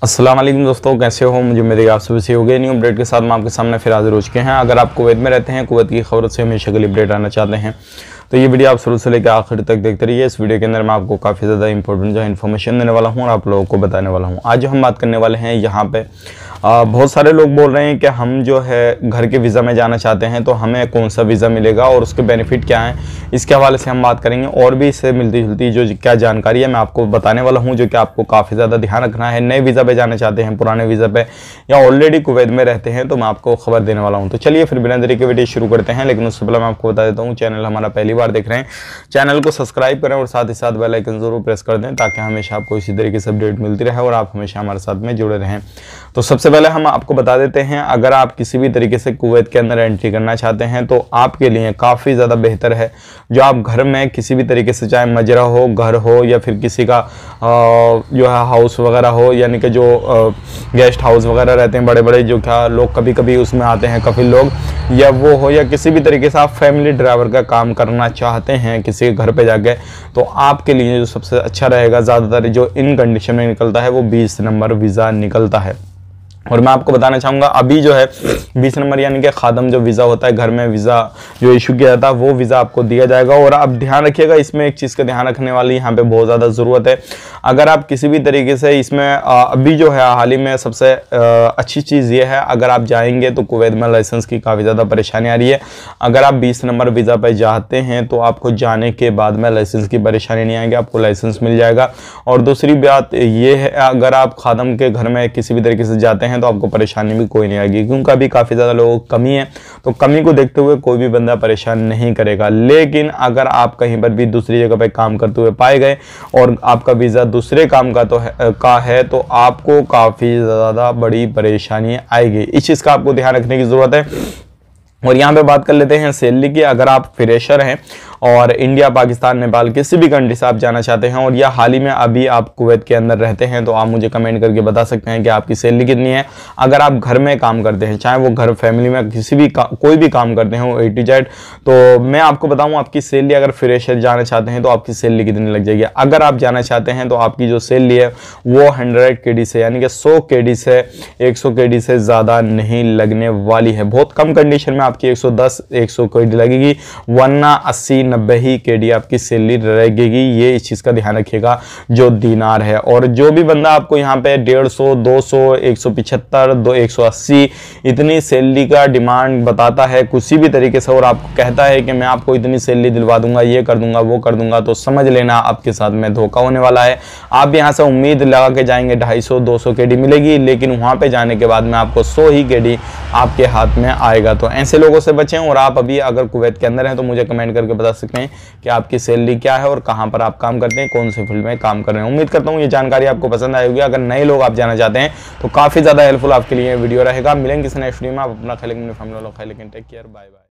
अस्सलाम वालेकुम दोस्तों, कैसे हो? मुझे मेरे आप सभी से हो गए न्यू अपडेट के साथ मैं आपके सामने फिर हाजिर हो चुके हैं। अगर आप कुवैत में रहते हैं, कुवैत की खबरों से हमेशा के लिए अपडेट आना चाहते हैं तो ये वीडियो आप शुरू से लेकर आखिर तक देखते रहिए। इस वीडियो के अंदर मैं आपको काफ़ी ज़्यादा इंपॉर्टेंट जो है इन्फॉर्मेशन देने वाला हूँ और आप लोगों को बताने वाला हूँ। आज जो हम बात करने वाले हैं यहाँ पे बहुत सारे लोग बोल रहे हैं कि हम जो है घर के वीज़ा में जाना चाहते हैं तो हमें कौन सा वीज़ा मिलेगा और उसके बेनिफिट क्या हैं, इसके हवाले से हम बात करेंगे। और भी इससे मिलती जुलती जो क्या जानकारी है मैं आपको बताने वाला हूँ, जो कि आपको काफ़ी ज़्यादा ध्यान रखना है। नए वीज़ा पे जाना चाहते हैं, पुराने वीज़ा पे, या ऑलरेडी कुवैत में रहते हैं, तो मैं आपको खबर देने वाला हूँ। तो चलिए फिर बिना देरी के वीडियो शुरू करते हैं। लेकिन उससे पहले मैं आपको बता देता हूँ, चैनल हमारा पहली बार देख रहे हैं, चैनल को सब्सक्राइब करें और साथ ही साथ बेल आइकन जरूर प्रेस कर दें ताकि हमेशा आपको इसी तरीके से अपडेट मिलती रहे और आप हमेशा हमारे साथ में जुड़े रहें। तो सबसे पहले हम आपको बता देते हैं, अगर आप किसी भी तरीके से कुवैत के अंदर एंट्री करना चाहते हैं तो आपके लिए काफ़ी ज़्यादा बेहतर है जो आप घर में किसी भी तरीके से, चाहे मजरा हो, घर हो, या फिर किसी का जो है हाउस वगैरह हो, यानी कि जो गेस्ट हाउस वगैरह रहते हैं बड़े बड़े, जो क्या लोग कभी कभी उसमें आते हैं कफिल लोग, या वो हो, या किसी भी तरीके से आप फैमिली ड्राइवर का काम करना चाहते हैं किसी के घर पे जाके, तो आपके लिए जो सबसे अच्छा रहेगा, ज़्यादातर जो इन कंडीशन में निकलता है वो 20 नंबर वीज़ा निकलता है। और मैं आपको बताना चाहूँगा, अभी जो है 20 नंबर यानी कि खादम जो वीज़ा होता है, घर में वीज़ा जो इशू किया जाता है, वो वीज़ा आपको दिया जाएगा। और आप ध्यान रखिएगा, इसमें एक चीज़ का ध्यान रखने वाली यहाँ पे बहुत ज़्यादा ज़रूरत है। अगर आप किसी भी तरीके से इसमें अभी जो है हाल ही में सबसे अच्छी चीज़ ये है, अगर आप जाएंगे तो कुवैत में लाइसेंस की काफ़ी ज़्यादा परेशानी आ रही है। अगर आप 20 नंबर वीज़ा पर जाते हैं तो आपको जाने के बाद में लाइसेंस की परेशानी नहीं आएगी, आपको लाइसेंस मिल जाएगा। और दूसरी बात ये है, अगर आप खादम के घर में किसी भी तरीके से जाते हैं तो आपको परेशानी भी कोई नहीं आएगी, क्योंकि अभी काफ़ी ज़्यादा लोगों की कमी है, तो कमी को देखते हुए कोई भी बंदा परेशान नहीं करेगा। लेकिन अगर आप कहीं पर भी दूसरी जगह पे काम करते हुए पाए गए और आपका वीज़ा दूसरे काम का तो आपको काफ़ी ज़्यादा बड़ी परेशानी आएगी। इस चीज़ का आपको ध्यान रखने की ज़रूरत है। और यहाँ पे बात कर लेते हैं सैलरी की। अगर आप फ्रेशर हैं और इंडिया, पाकिस्तान, नेपाल किसी भी कंट्री से आप जाना चाहते हैं और या हाल ही में अभी आप कुवैत के अंदर रहते हैं, तो आप मुझे कमेंट करके बता सकते हैं कि आपकी सैलरी कितनी है। अगर आप घर में काम करते हैं, चाहे वो घर फैमिली में किसी भी कोई भी काम करते हैं वो A to Z, तो मैं आपको बताऊँ आपकी सैलरी, अगर फ्रेशर जाना चाहते हैं तो आपकी सैलरी कितनी लग जाएगी। अगर आप जाना चाहते हैं तो आपकी जो सैलरी है वो 100 KD से, यानी कि 100 KD से 100 KD से ज़्यादा नहीं लगने वाली है। बहुत कम कंडीशन में आपकी 110-100 KD लगेगी, वरना 80-90 ही KD आपकी सैलरी लगेगी। ये इस चीज़ का ध्यान रखिएगा जो दीनार है। और जो भी बंदा आपको यहाँ पे 150, 200, 175, 180 इतनी सैलरी का डिमांड बताता है किसी भी तरीके से, और आपको कहता है कि मैं आपको इतनी सैलरी दिलवा दूंगा, ये कर दूंगा, वो कर दूंगा, तो समझ लेना आपके साथ में धोखा होने वाला है। आप यहाँ से उम्मीद लगा के जाएंगे 250-200 KD मिलेगी, लेकिन वहाँ पे जाने के बाद में आपको 100 ही KD आपके हाथ में आएगा। तो ऐसे लोगों से बचें। और आप अभी अगर कुवैत के अंदर हैं तो मुझे कमेंट करके बता सकते हैं कि आपकी सैलरी क्या है और कहां पर आप काम करते हैं, कौन से फील्ड में काम कर रहे हैं। उम्मीद करता हूं ये जानकारी आपको पसंद आई होगी। अगर नए लोग आप जाना चाहते हैं तो काफी ज्यादा हेल्पफुल आपके लिए वीडियो रहेगा। मिलेंगे किसी नेक्स्ट वीडियो में। आप अपना ख्याल रखें, टेक केयर, बाय बाय।